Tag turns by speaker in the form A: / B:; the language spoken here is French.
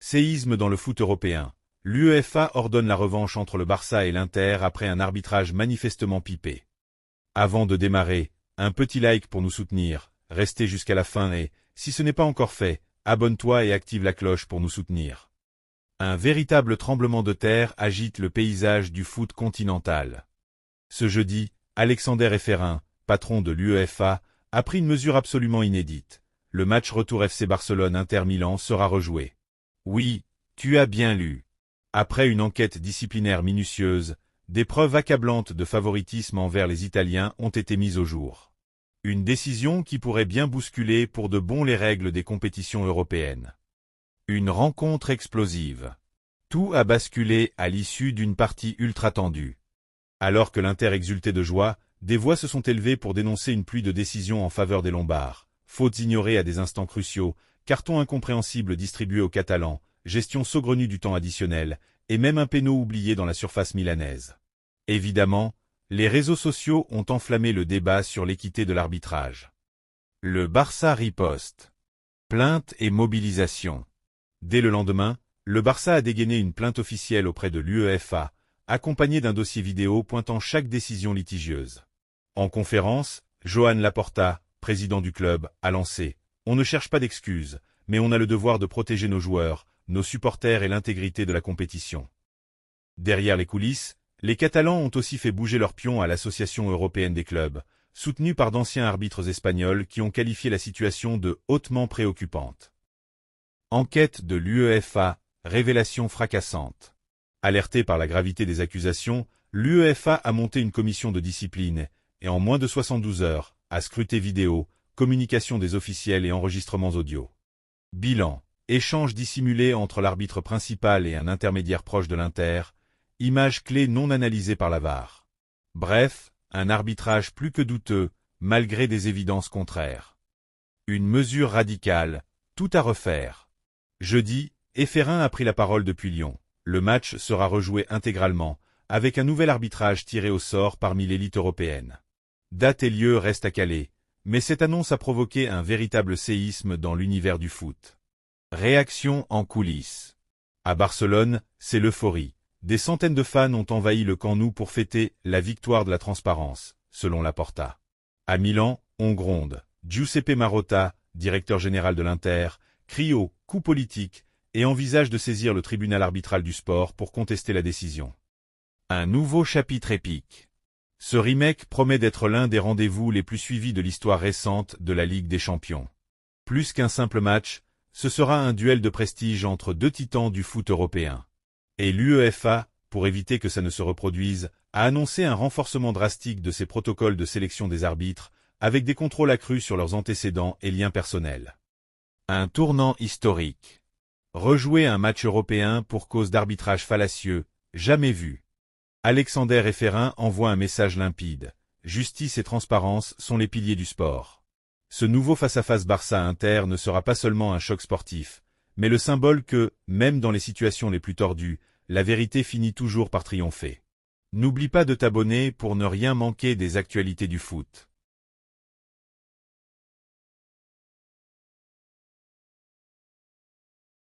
A: Séisme dans le foot européen. L'UEFA ordonne la revanche entre le Barça et l'Inter après un arbitrage manifestement pipé. Avant de démarrer, un petit like pour nous soutenir, restez jusqu'à la fin et, si ce n'est pas encore fait, abonne-toi et active la cloche pour nous soutenir. Un véritable tremblement de terre agite le paysage du foot continental. Ce jeudi, Alexander Efferin, patron de l'UEFA, a pris une mesure absolument inédite. Le match retour FC Barcelone-Inter Milan sera rejoué. Oui, tu as bien lu. Après une enquête disciplinaire minutieuse, des preuves accablantes de favoritisme envers les Italiens ont été mises au jour. Une décision qui pourrait bien bousculer pour de bon les règles des compétitions européennes. Une rencontre explosive. Tout a basculé à l'issue d'une partie ultra tendue. Alors que l'Inter exultait de joie, des voix se sont élevées pour dénoncer une pluie de décisions en faveur des Lombards, fautes ignorées à des instants cruciaux, cartons incompréhensibles distribués aux Catalans, gestion saugrenue du temps additionnel, et même un péno oublié dans la surface milanaise. Évidemment, les réseaux sociaux ont enflammé le débat sur l'équité de l'arbitrage. Le Barça riposte. Plainte et mobilisation. Dès le lendemain, le Barça a dégainé une plainte officielle auprès de l'UEFA, accompagnée d'un dossier vidéo pointant chaque décision litigieuse. En conférence, Joan Laporta, président du club, a lancé « On ne cherche pas d'excuses, mais on a le devoir de protéger nos joueurs, nos supporters et l'intégrité de la compétition. » Derrière les coulisses, les Catalans ont aussi fait bouger leurs pions à l'Association européenne des clubs, soutenue par d'anciens arbitres espagnols qui ont qualifié la situation de hautement préoccupante. Enquête de l'UEFA, révélation fracassante. Alerté par la gravité des accusations, l'UEFA a monté une commission de discipline et en moins de 72 heures, a scruté vidéo, communication des officiels et enregistrements audio. Bilan. Échange dissimulé entre l'arbitre principal et un intermédiaire proche de l'Inter, images clés non analysées par la VAR. Bref, un arbitrage plus que douteux, malgré des évidences contraires. Une mesure radicale, tout à refaire. Jeudi, Efferin a pris la parole depuis Lyon. Le match sera rejoué intégralement, avec un nouvel arbitrage tiré au sort parmi l'élite européenne. Date et lieu restent à caler, mais cette annonce a provoqué un véritable séisme dans l'univers du foot. Réaction en coulisses. À Barcelone, c'est l'euphorie. Des centaines de fans ont envahi le Camp Nou pour fêter la victoire de la transparence, selon Laporta. À Milan, on gronde. Giuseppe Marotta, directeur général de l'Inter, crie au coup politique et envisage de saisir le tribunal arbitral du sport pour contester la décision. Un nouveau chapitre épique. Ce remake promet d'être l'un des rendez-vous les plus suivis de l'histoire récente de la Ligue des Champions. Plus qu'un simple match, ce sera un duel de prestige entre deux titans du foot européen. Et l'UEFA, pour éviter que ça ne se reproduise, a annoncé un renforcement drastique de ses protocoles de sélection des arbitres, avec des contrôles accrus sur leurs antécédents et liens personnels. Un tournant historique. Rejouer un match européen pour cause d'arbitrage fallacieux, jamais vu. Alexander Efferin envoie un message limpide. Justice et transparence sont les piliers du sport. Ce nouveau face-à-face Barça-Inter ne sera pas seulement un choc sportif, mais le symbole que, même dans les situations les plus tordues, la vérité finit toujours par triompher. N'oublie pas de t'abonner pour ne rien manquer des actualités du foot.